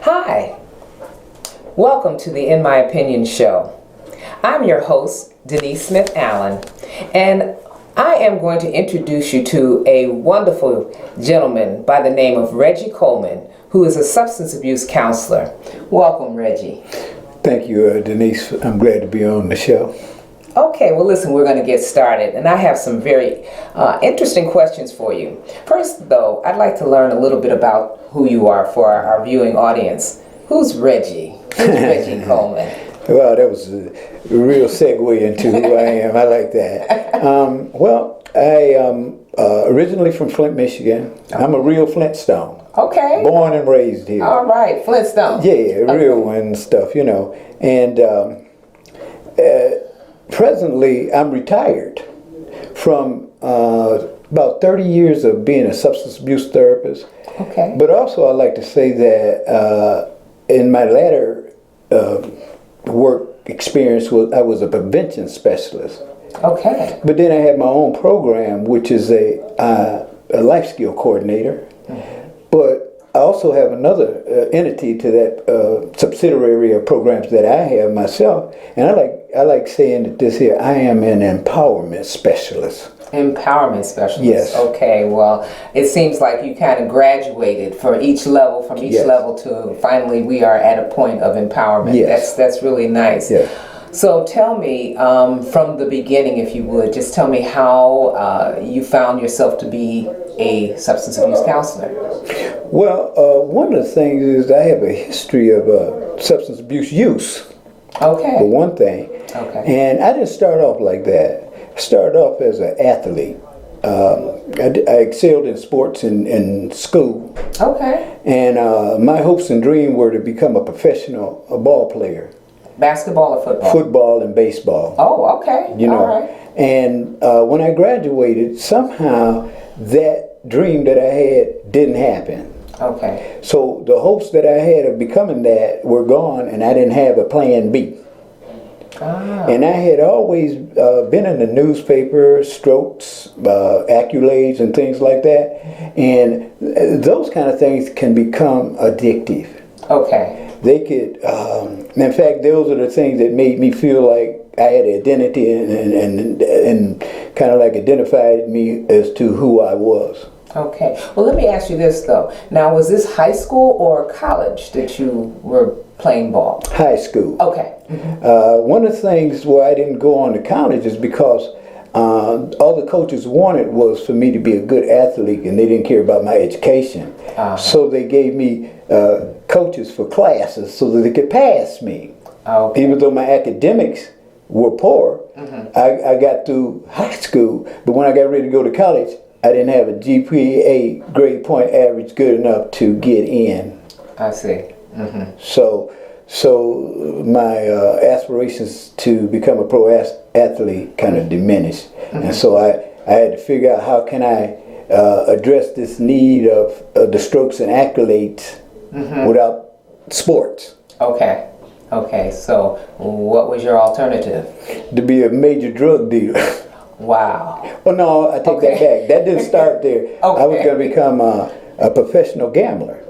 Hi, welcome to the In My Opinion show. I'm your host, Denise Smith Allen, and I am going to introduce you to a wonderful gentleman by the name of Reggie Coleman, who is a substance abuse counselor. Welcome, Reggie. Thank you, Denise. I'm glad to be on the show. Okay, well listen, we're going to get started, and I have some very interesting questions for you. First, though, I'd like to learn a little bit about who you are for our viewing audience. Who's Reggie? Who's Reggie Coleman? Well, that was a real segue into who I am. I like that. I am originally from Flint, Michigan. I'm a real Flintstone. Okay. Born and raised here. All right, Flintstone. Yeah, real one stuff, you know. And presently, I'm retired from about 30 years of being a substance abuse therapist. Okay. But also, I like to say that in my latter work experience, I was a prevention specialist. Okay. But then I had my own program, which is a life skill coordinator. Mm-hmm. But I also have another entity to that subsidiary of programs that I have myself, and I like saying that this here, I am an empowerment specialist. Empowerment specialist. Yes. Okay, well, it seems like you kind of graduated for each level, from each Yes. level to finally we are at a point of empowerment. Yes. That's really nice. Yes. So tell me, from the beginning, if you would, just tell me how you found yourself to be a substance abuse counselor. Well, one of the things is I have a history of substance abuse use. Okay. For one thing. Okay. And I didn't start off like that. I started off as an athlete. I excelled in sports in school. Okay. And my hopes and dreams were to become a professional ball player. Basketball or football? Football and baseball. Oh, okay. You know. All right. And when I graduated, somehow that dream that I had didn't happen. Okay. So the hopes that I had of becoming that were gone, and I didn't have a plan B. Ah. And I had always been in the newspaper, strokes, accolades, and things like that. And those kind of things can become addictive. Okay. They could, in fact, those are the things that made me feel like I had identity and kind of like identified me as to who I was. Okay. Well, let me ask you this, though. Now, was this high school or college that you were playing ball? High school. Okay. Mm-hmm. One of the things why I didn't go on to college is because all the coaches wanted was for me to be a good athlete, and they didn't care about my education. Uh-huh. So they gave me coaches for classes so that they could pass me. Okay. Even though my academics were poor, mm-hmm. I got through high school, but when I got ready to go to college, I didn't have a GPA grade point average good enough to get in. I see. Mm-hmm. So my aspirations to become a pro athlete kind of diminished. Mm-hmm. And so I had to figure out how can I address this need of the strokes and accolades mm-hmm. without sports. Okay. Okay, so what was your alternative? To be a major drug dealer. Wow. Oh no, I take that back. That didn't start there. Okay. I was going to become a professional gambler.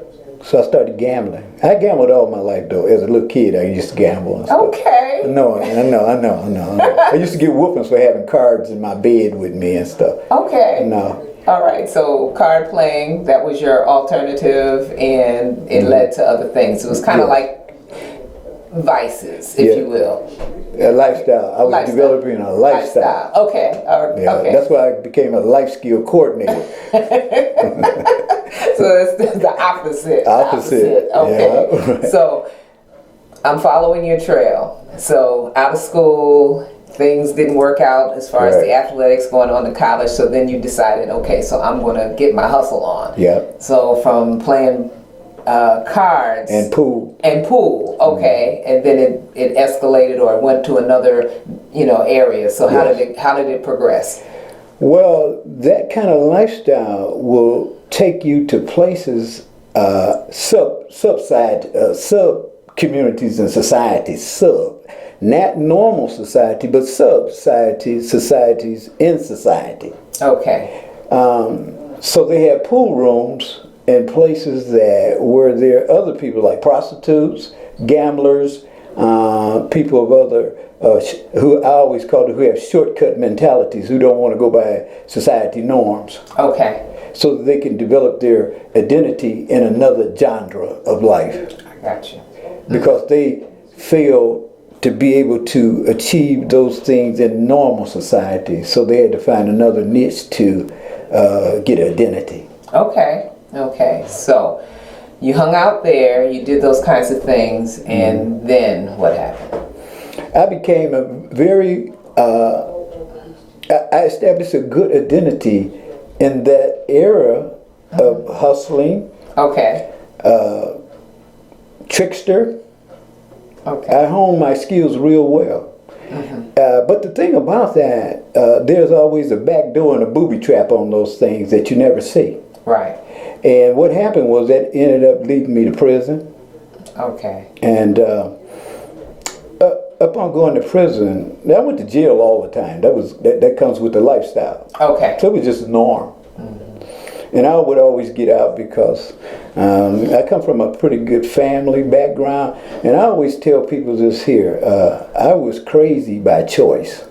So I started gambling. I gambled all my life though. As a little kid, I used to gamble and stuff. Okay. No, I know. I used to get whoopings for having cards in my bed with me and stuff. Okay. No. All right, so card playing, that was your alternative, and it led to other things. It was kind of like vices, if you will. A lifestyle. I was developing a lifestyle. Okay. Okay. That's why I became a life skill coordinator. So it's the opposite. Opposite. Okay. Yeah, right. So I'm following your trail. So out of school, things didn't work out as far as the athletics, going on to college. So then you decided, okay, so I'm going to get my hustle on. Yeah. So from playing cards and pool. Okay, and then it escalated or it went to another area. So how did it progress? Well, that kind of lifestyle will take you to places, sub communities and societies, not normal society, but societies in society. Okay. So they have pool rooms in places that where there are other people like prostitutes, gamblers, people of other who I always call who have shortcut mentalities, who don't want to go by society norms. Okay. So that they can develop their identity in another genre of life. I got you. Because they fail to be able to achieve those things in normal society. So they had to find another niche to get identity. Okay. Okay. So you hung out there, you did those kinds of things, and then what happened? I became a very, I established a good identity in that era of hustling. Okay. Trickster. Okay. I honed my skills real well. But the thing about that, there's always a back door and a booby trap on those things that you never see. Right. And what happened was that ended up leading me to prison. Okay. And upon going to prison, I went to jail all the time. That comes with the lifestyle. Okay. So it was just a norm. And I would always get out because I come from a pretty good family background. And I always tell people this here, I was crazy by choice.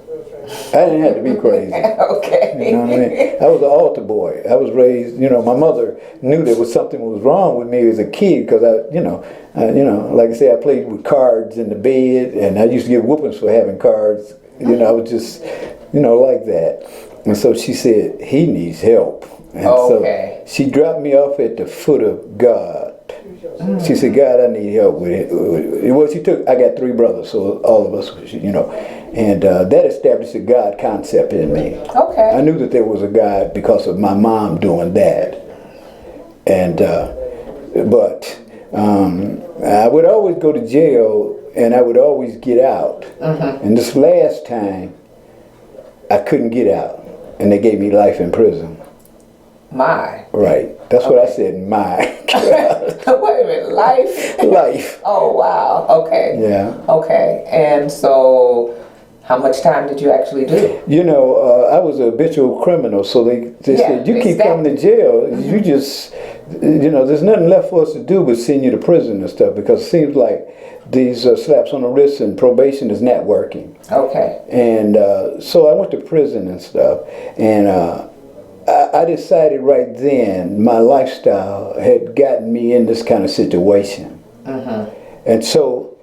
I didn't have to be crazy. Okay. You know what I mean? I was an altar boy. I was raised, my mother knew there was something was wrong with me as a kid because like I say, I played with cards in the bed and I used to get whoopings for having cards. I was just, like that. And so she said, he needs help. And so she dropped me off at the foot of God. She said, God, I need help with it. Well, I got 3 brothers, so all of us, and that established a God concept in me. Okay. I knew that there was a God because of my mom doing that. And, but I would always go to jail and I would always get out. And this last time, I couldn't get out. And they gave me life in prison. My. Right. That's what I said, my. Wait a minute, life? Life. Oh, wow. Okay. Yeah. Okay. And so, how much time did you actually do? I was a habitual criminal, so they said, you keep coming to jail, you just, there's nothing left for us to do but send you to prison and stuff, because it seems like these slaps on the wrist and probation is not working. Okay. And so I went to prison and stuff, and I decided right then my lifestyle had gotten me in this kind of situation. And so,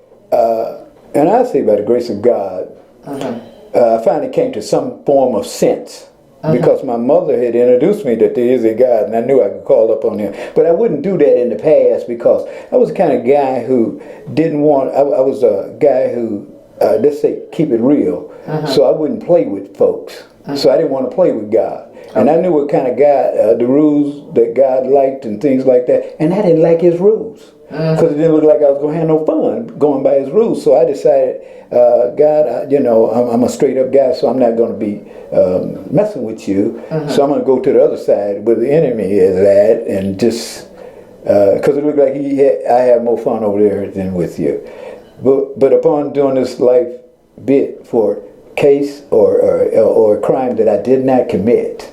and I say by the grace of God, I finally came to some form of sense because my mother had introduced me that there is a God, and I knew I could call up on him. But I wouldn't do that in the past because I was the kind of guy who didn't want, I was a guy who, let's say, keep it real. So I wouldn't play with folks. So I didn't want to play with God. And I knew what kind of God, the rules that God liked and things like that. And I didn't like his rules. Because it didn't look like I was going to have no fun going by his rules. So I decided, God, I'm a straight up guy, so I'm not going to be messing with you. So I'm going to go to the other side where the enemy is at and just, because it looked like I have more fun over there than with you. But upon doing this life bit for case or a crime that I did not commit.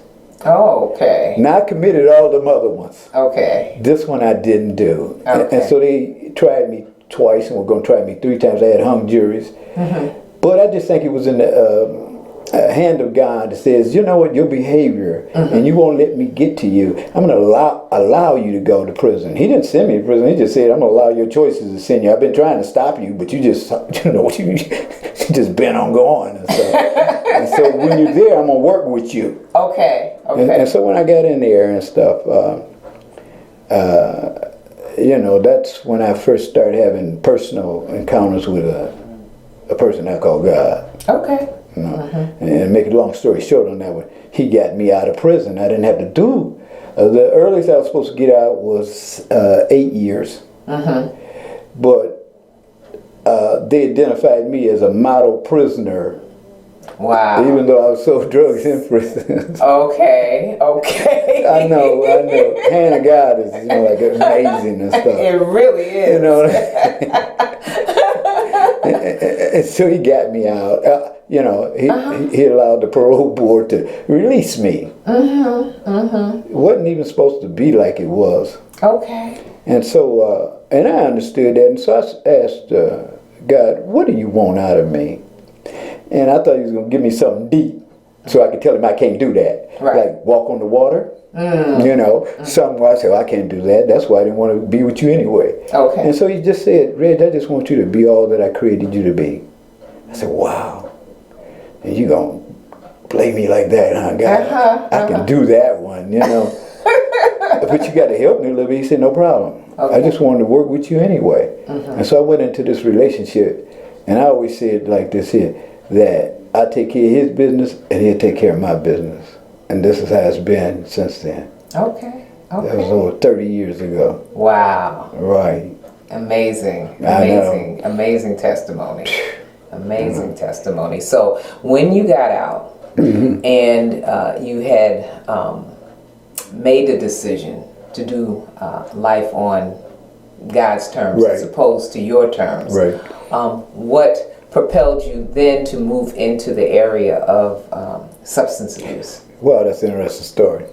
Oh, okay. Now I committed all them other ones. Okay. This one I didn't do. Okay. And so they tried me twice and were going to try me 3 times. I had hung juries. But I just think it was in the hand of God that says, you know what, your behavior, and you won't let me get to you. I'm going to allow you to go to prison. He didn't send me to prison. He just said, I'm going to allow your choices to send you. I've been trying to stop you, but you just, you just been on going and stuff. And so when you're there, I'm going to work with you. Okay. And so when I got in there and stuff, that's when I first started having personal encounters with a person I call God. Okay. And make a long story short on that one, he got me out of prison. I didn't have to do. The earliest I was supposed to get out was 8 years. But they identified me as a model prisoner. Wow. Even though I was sold drugs in prison. Okay. I know. Hand of God is like amazing and stuff. It really is. And so he got me out. you know, he allowed the parole board to release me. It wasn't even supposed to be like it was. Okay. And so, and I understood that. And so I asked God, what do you want out of me? And I thought he was going to give me something deep so I could tell him I can't do that. Right. Like walk on the water. You know, something where I said, I can't do that. That's why I didn't want to be with you anyway. Okay. And so he just said, Reg, I just want you to be all that I created you to be. I said, wow. And you gonna play me like that, huh, God? I can do that one, you know. But you got to help me a little bit. He said, no problem. Okay. I just wanted to work with you anyway. And so I went into this relationship, and I always said like this here, that I take care of his business, and he'll take care of my business. And this is how it's been since then. Okay. That was over 30 years ago. Wow. Right. Amazing testimony. Amazing testimony. So when you got out and you had made the decision to do life on God's terms as opposed to your terms, what propelled you then to move into the area of substance abuse? Well, that's an interesting story.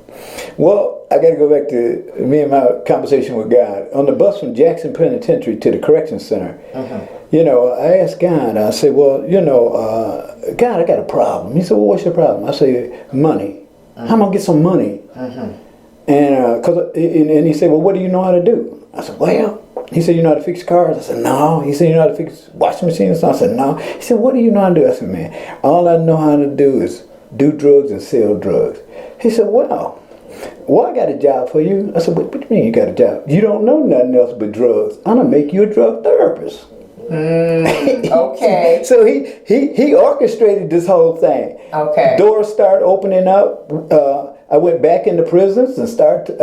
Well, I got to go back to me and my conversation with God. On the bus from Jackson Penitentiary to the Correction Center, you know, I asked God, I said, well, you know, God, I got a problem. He said, well, what's your problem? I said, money. How am I going to get some money? And he said, well, what do you know how to do? I said, well, he said, you know how to fix cars? I said, no. He said, you know how to fix washing machines? I said, no. He said, what do you know how to do? I said, man, all I know how to do is do drugs and sell drugs. He said, well, I got a job for you. I said, what do you mean you got a job? You don't know nothing else but drugs. I'm going to make you a drug therapist. Okay. So he orchestrated this whole thing. Okay. Doors started opening up. I went back into prisons and started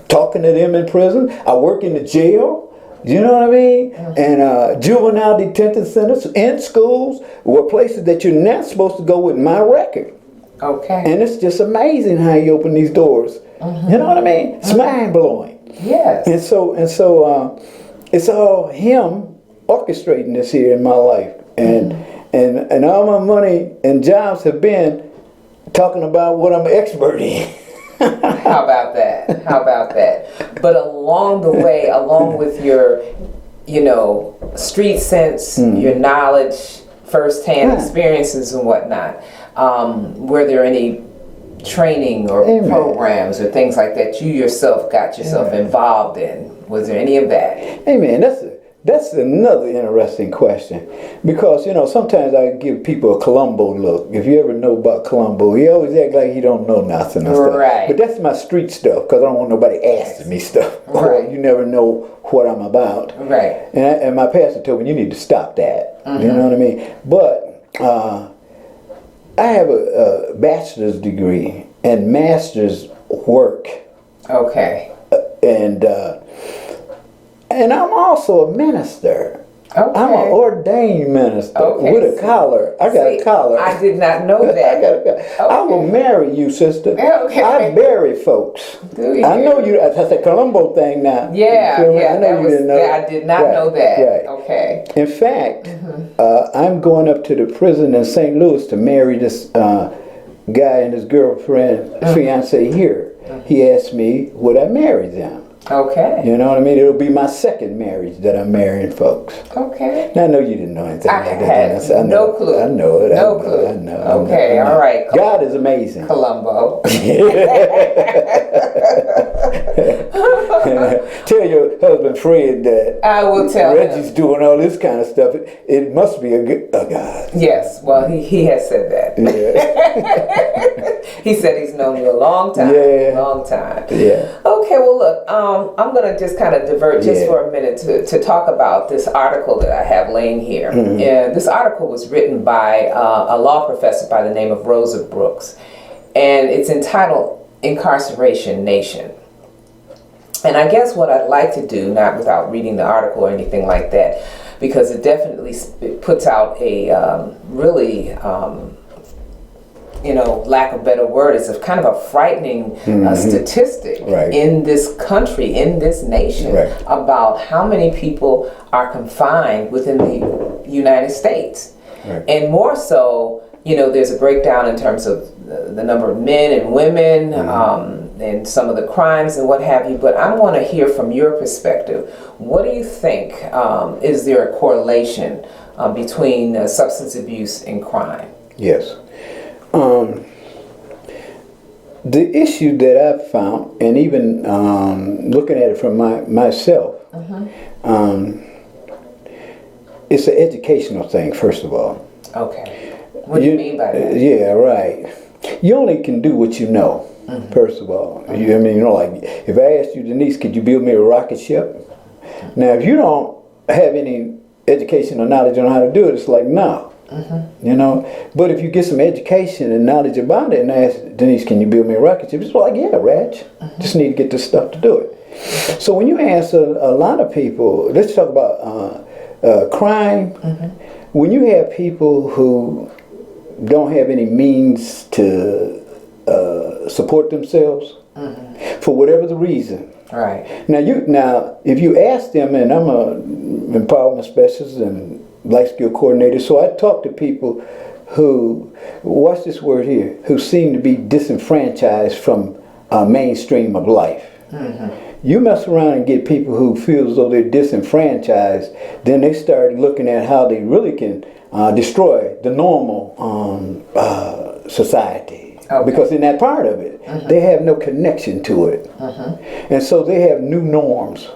talking to them in prison. I work in the jail. You know what I mean? And juvenile detention centers and schools were places that you're not supposed to go with my record. Okay. And it's just amazing how you open these doors. You know what I mean? It's mind blowing. Yes. And so it's all him orchestrating this here in my life. And all my money and jobs have been talking about what I'm an expert in. How about that? But along the way, along with your, you know, street sense, your knowledge, firsthand experiences and whatnot, were there any training or programs or things like that you yourself got yourself involved in? Was there any of that? Hey man, that's another interesting question, because you know sometimes I give people a Columbo look. If you ever know about Columbo, he always act like he don't know nothing and stuff. Right. But that's my street stuff, because I don't want nobody asking me stuff. Right. You never know what I'm about. Right. And my pastor told me you need to stop that. You know what I mean? But I have a bachelor's degree and master's work. Okay. And I'm also a minister. Okay. I'm an ordained minister with a collar. I got a collar. I did not know that. I got a collar. I will marry you, sister. Okay. I bury folks. Do you? I know you. That's a Columbo thing now. Yeah, I know you was, didn't know. I did not know that. Right. Okay. In fact, I'm going up to the prison in St. Louis to marry this guy and his girlfriend, fiance here. He asked me would I marry them. Okay. You know what I mean? It'll be my second marriage that I'm marrying folks. Okay. Now, I know you didn't know anything like that. I had no clue. I know it. No clue. I know. Okay, all right. God is amazing. Columbo. Tell your husband Fred that I will tell Reggie's him. doing all this kind of stuff. It must be a God. Yes, well, he has said that. Yeah. He said he's known you a long time. Yeah. Long time. Yeah. Okay, well, look, I'm going to just kind of divert just for a minute to talk about this article that I have laying here. This article was written by a law professor by the name of Rosa Brooks, and it's entitled Incarceration Nation. And I guess what I'd like to do, not without reading the article or anything like that, because it definitely puts out a really, lack of a better word, it's a kind of a frightening statistic in this country, in this nation, about how many people are confined within the United States. Right. And more so, there's a breakdown in terms of the number of men and women, and some of the crimes and what have you. But I want to hear from your perspective. What do you think? Is there a correlation between substance abuse and crime? Yes. The issue that I've found, and even looking at it from myself, it's an educational thing, first of all. Okay. What do you mean by that? Yeah, right. You only can do what you know, first of all. Like if I asked you, Denise, could you build me a rocket ship? Now, if you don't have any education or knowledge on how to do it, it's like, no. But if you get some education and knowledge about it and ask Denise, can you build me a rocket ship? It's like, yeah, Reg, just need to get this stuff to do it. So when you ask a lot of people, let's talk about crime. When you have people who don't have any means to support themselves for whatever the reason. Right. Now, if you ask them, and I'm a empowerment specialist and life skill coordinator, so I talk to people who, watch this word here, who seem to be disenfranchised from mainstream of life. You mess around and get people who feel as though they're disenfranchised, then they start looking at how they really can destroy the normal society. Okay. Because in that part of it, they have no connection to it. And so they have new norms.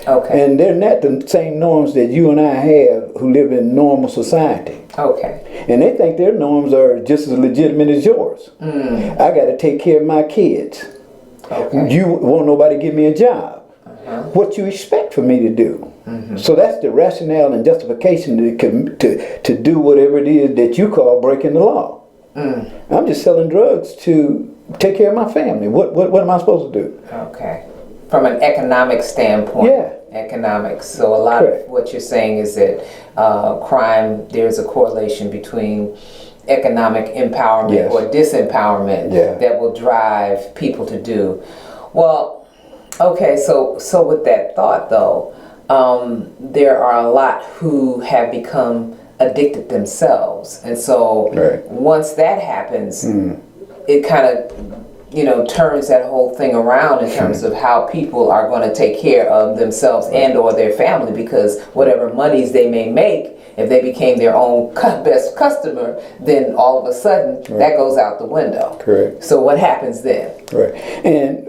Okay. And they're not the same norms that you and I have who live in normal society. Okay. And they think their norms are just as legitimate as yours. I got to take care of my kids. Okay. You won't nobody give me a job. What you expect for me to do? So that's the rationale and justification to do whatever it is that you call breaking the law. I'm just selling drugs to take care of my family. What am I supposed to do? Okay. From an economic standpoint. Yeah. Economics. So a lot Correct. of what you're saying is that crime, there's a correlation between economic empowerment Yes. or disempowerment that will drive people to do. Well, okay, so with that thought though, there are a lot who have become addicted themselves. And so once that happens, it kind of turns that whole thing around in terms of how people are going to take care of themselves and or their family, because whatever monies they may make, if they became their own best customer, then all of a sudden that goes out the window. Correct. So what happens then? Right. And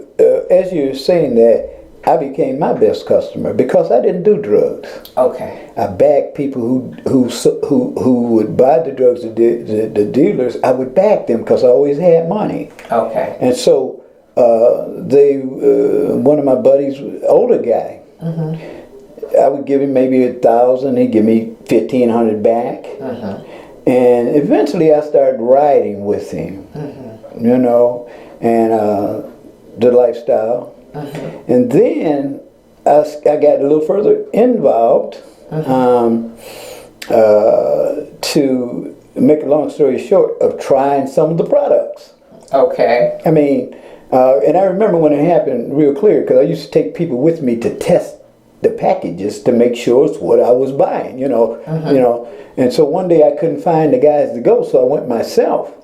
as you're saying that, I became my best customer because I didn't do drugs. Okay. I backed people who would buy the drugs, the dealers. I would back them because I always had money. Okay. And so one of my buddies, older guy, I would give him maybe 1,000. He'd give me 1,500 back. And eventually I started riding with him, and the lifestyle. And then I got a little further involved. To make a long story short, of trying some of the products. Okay. I mean, and I remember when it happened real clear, because I used to take people with me to test the packages to make sure it's what I was buying, And so one day I couldn't find the guys to go, so I went myself.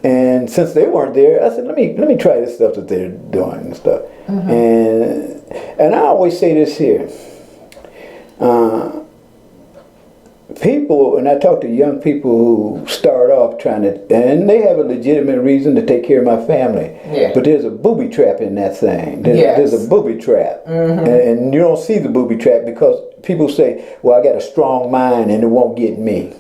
And since they weren't there, I said, let me try this stuff that they're doing and stuff. And I always say this here. People, and I talk to young people who start off trying to, and they have a legitimate reason to take care of my family. Yeah. But there's a booby trap in that thing. There's a booby trap. And you don't see the booby trap because people say, well, I got a strong mind and it won't get me.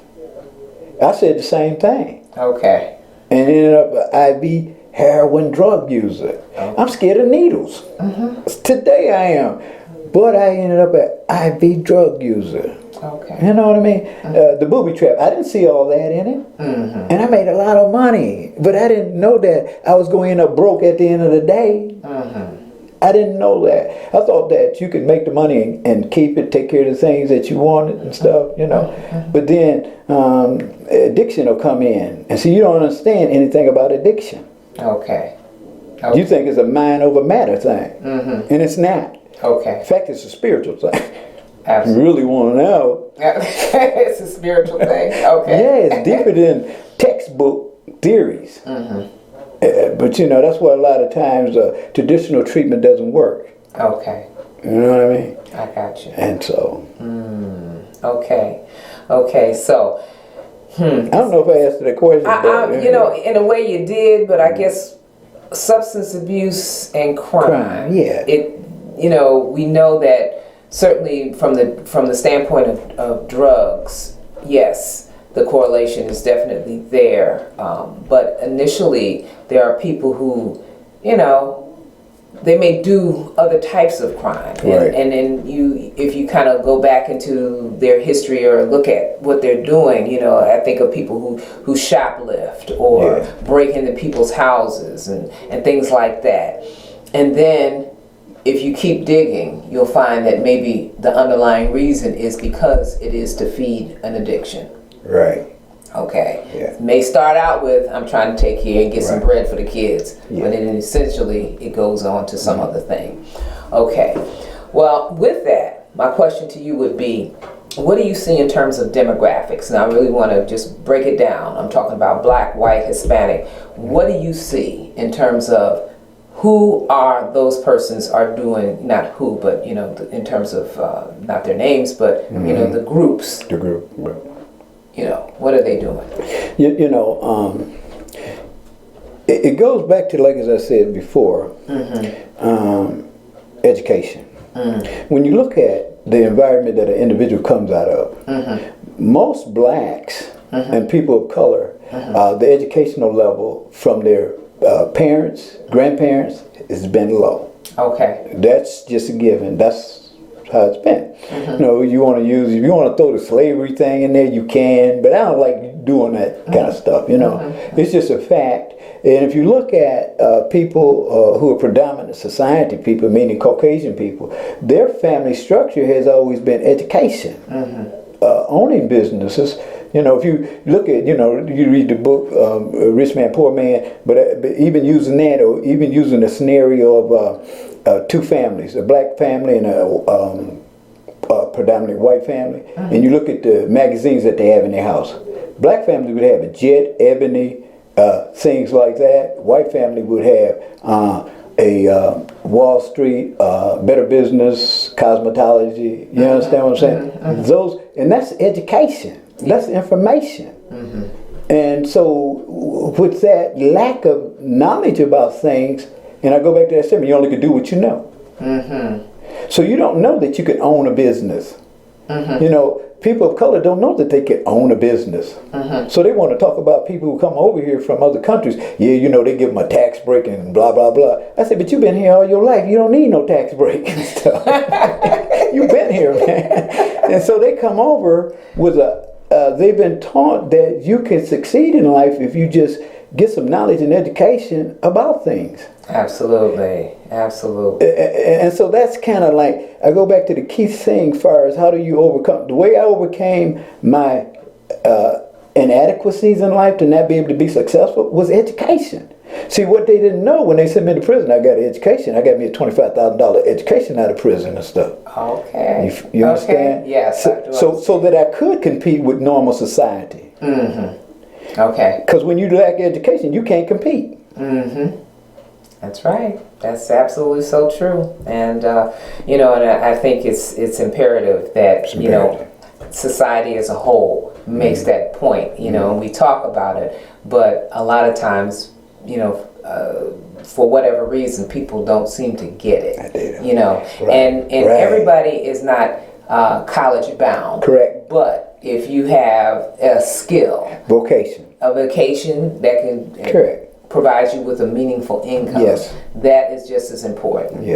I said the same thing. Okay. And ended up an IV heroin drug user. I'm scared of needles. Today I am. But I ended up an IV drug user. Okay. You know what I mean? The booby trap. I didn't see all that in it. And I made a lot of money. But I didn't know that I was going to end up broke at the end of the day. I didn't know that. I thought that you could make the money and keep it, take care of the things that you wanted and stuff, But then addiction will come in. And so you don't understand anything about addiction. Okay. You think it's a mind over matter thing. And it's not. Okay. In fact, it's a spiritual thing. You really want to know. It's a spiritual thing. Okay. Yeah, it's deeper than textbook theories. But that's why a lot of times traditional treatment doesn't work. Okay. You know what I mean? I got you. And so. Okay. So. I don't know if I answered that question. In a way you did, but I guess substance abuse and crime. Yeah. We know that certainly from the standpoint of drugs, yes, the correlation is definitely there. But initially, there are people who, they may do other types of crime, right. and then if you kind of go back into their history or look at what they're doing, I think of people who shoplift or break into people's houses and things like that. And then if you keep digging, you'll find that maybe the underlying reason is because it is to feed an addiction. Right. Okay. Yeah. It may start out with, I'm trying to take here and get some bread for the kids, Yeah. but then essentially it goes on to some other thing. Okay. Well, with that, my question to you would be, what do you see in terms of demographics? And I really want to just break it down. I'm talking about Black, white, Hispanic. What do you see in terms of who are those persons are doing, not who, but, in terms of not their names, but, the groups. The group. Right. What are they doing? It goes back to, like as I said before, education. When you look at the environment that an individual comes out of, most blacks and people of color, the educational level from their parents, grandparents, has been low. Okay. That's just a given. That's how it's been. If you want to throw the slavery thing in there, you can, but I don't like doing that kind of stuff. It's just a fact. And if you look at people who are predominant society people, meaning Caucasian people, their family structure has always been education, owning businesses. If you look at, you read the book Rich Man, Poor Man, but even using that, or even using a scenario of two families, a black family and a predominantly white family, and you look at the magazines that they have in their house. Black family would have a Jet, Ebony, things like that. White family would have a Wall Street, Better Business, cosmetology. You understand what I'm saying? Those, and that's education. That's information. And so with that lack of knowledge about things, and I go back to that statement, you only can do what you know. So you don't know that you can own a business. People of color don't know that they can own a business. So they want to talk about people who come over here from other countries. Yeah, they give them a tax break and blah, blah, blah. I said, but you've been here all your life. You don't need no tax break and stuff. You've been here, man. And so they come over with they've been taught that you can succeed in life if you just get some knowledge and education about things. Absolutely. And so that's kind of like, I go back to the key thing far as how do you overcome. The way I overcame my inadequacies in life to not be able to be successful was education. See, what they didn't know when they sent me to prison, I got an education. I got me a $25,000 education out of prison and stuff. Okay. You understand? Yes. So that I could compete with normal society. Okay. Because when you lack education, you can't compete. That's right. That's absolutely so true. And and I think it's imperative that society as a whole makes that point. And we talk about it, but a lot of times, for whatever reason, people don't seem to get it. Right. And everybody is not college bound. Correct. But if you have a skill, a vocation that can provide you with a meaningful income, that is just as important.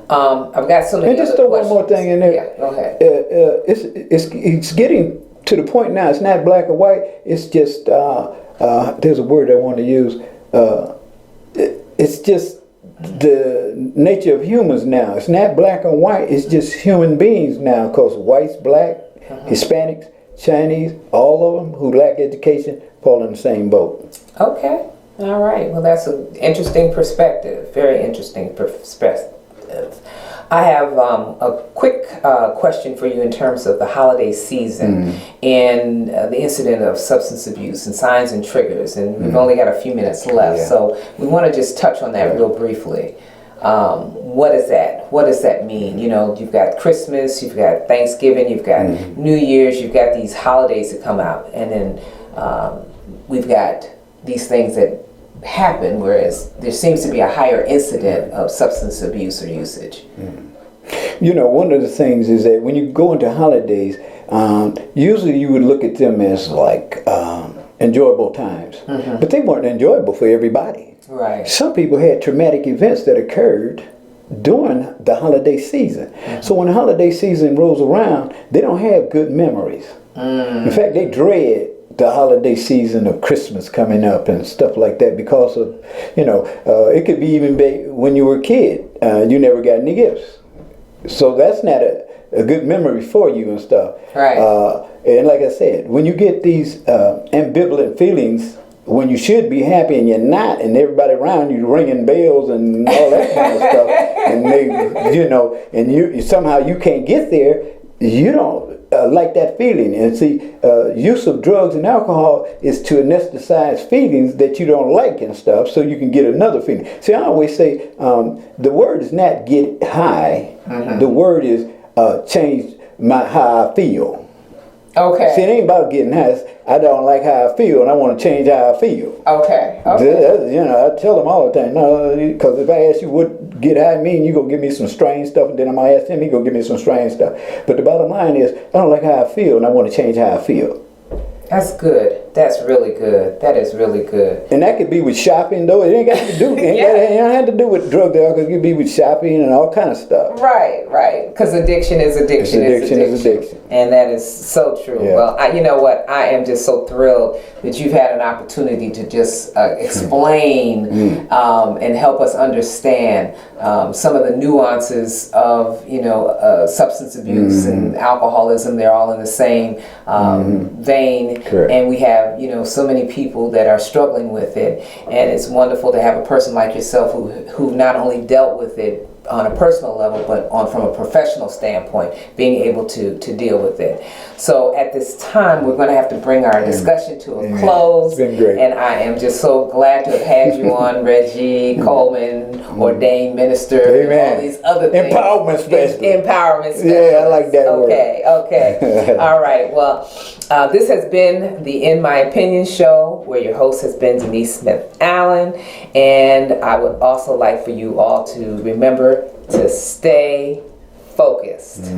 I've got so many. And just throw one more thing in there. Yeah, go ahead. It's getting to the point now. It's not black or white. It's just there's a word I want to use. It's just the nature of humans now. It's not black and white. It's just human beings now. Because whites, black, Hispanics, Chinese, all of them who lack education fall in the same boat. Okay. All right. Well, that's an interesting perspective. Very interesting perspective. I have a quick question for you in terms of the holiday season and the incident of substance abuse and signs and triggers. And we've only got a few minutes left, so we want to just touch on that real briefly. What is that? What does that mean? You know, you've got Christmas, you've got Thanksgiving, you've got New Year's, you've got these holidays that come out, and then we've got these things that happen, whereas there seems to be a higher incident of substance abuse or usage. You know, one of the things is that when you go into holidays, usually you would look at them as like enjoyable times, but they weren't enjoyable for everybody. Right. Some people had traumatic events that occurred during the holiday season. So when the holiday season rolls around, they don't have good memories. In fact, they dread the holiday season of Christmas coming up and stuff like that because of, you know, it could be even when you were a kid, you never got any gifts. So that's not a good memory for you and stuff. Right. And like I said, when you get these ambivalent feelings, when you should be happy and you're not, and everybody around you ringing bells and all that kind of stuff, and they, you know, and you somehow you can't get there, you don't like that feeling. And see, use of drugs and alcohol is to anesthetize feelings that you don't like and stuff, so you can get another feeling. See, I always say the word is not get high. The word is change how I feel. Okay. See, it ain't about getting high. I don't like how I feel, and I want to change how I feel. Okay. You know, I tell them all the time, no, because if I ask you what get high mean, you gonna give me some strange stuff, and then I might ask him, he gonna give me some strange stuff. But the bottom line is, I don't like how I feel, and I want to change how I feel. That's good. That's really good. That is really good. And that could be with shopping, though. It ain't got to do. It don't have to do with drug alcohol. It could be with shopping and all kind of stuff. Right, right. Because addiction is addiction. Is addiction. And that is so true. Yeah. Well, you know what? I am just so thrilled that you've had an opportunity to just explain and help us understand some of the nuances of, you know, substance abuse and alcoholism. They're all in the same vein. Correct. And we have, you know, so many people that are struggling with it. And it's wonderful to have a person like yourself who not only dealt with it on a personal level, but from a professional standpoint, being able to deal with it. So at this time, we're going to have to bring our discussion to a close. It's been great. And I am just so glad to have had you on, Reggie Coleman, ordained minister, and all these other things. Empowerment specialist. Empowerment specialist. Yeah, I like that word. Okay. All right. Well, this has been the In My Opinion show, where your host has been Denise Smith Allen. And I would also like for you all to remember to stay focused.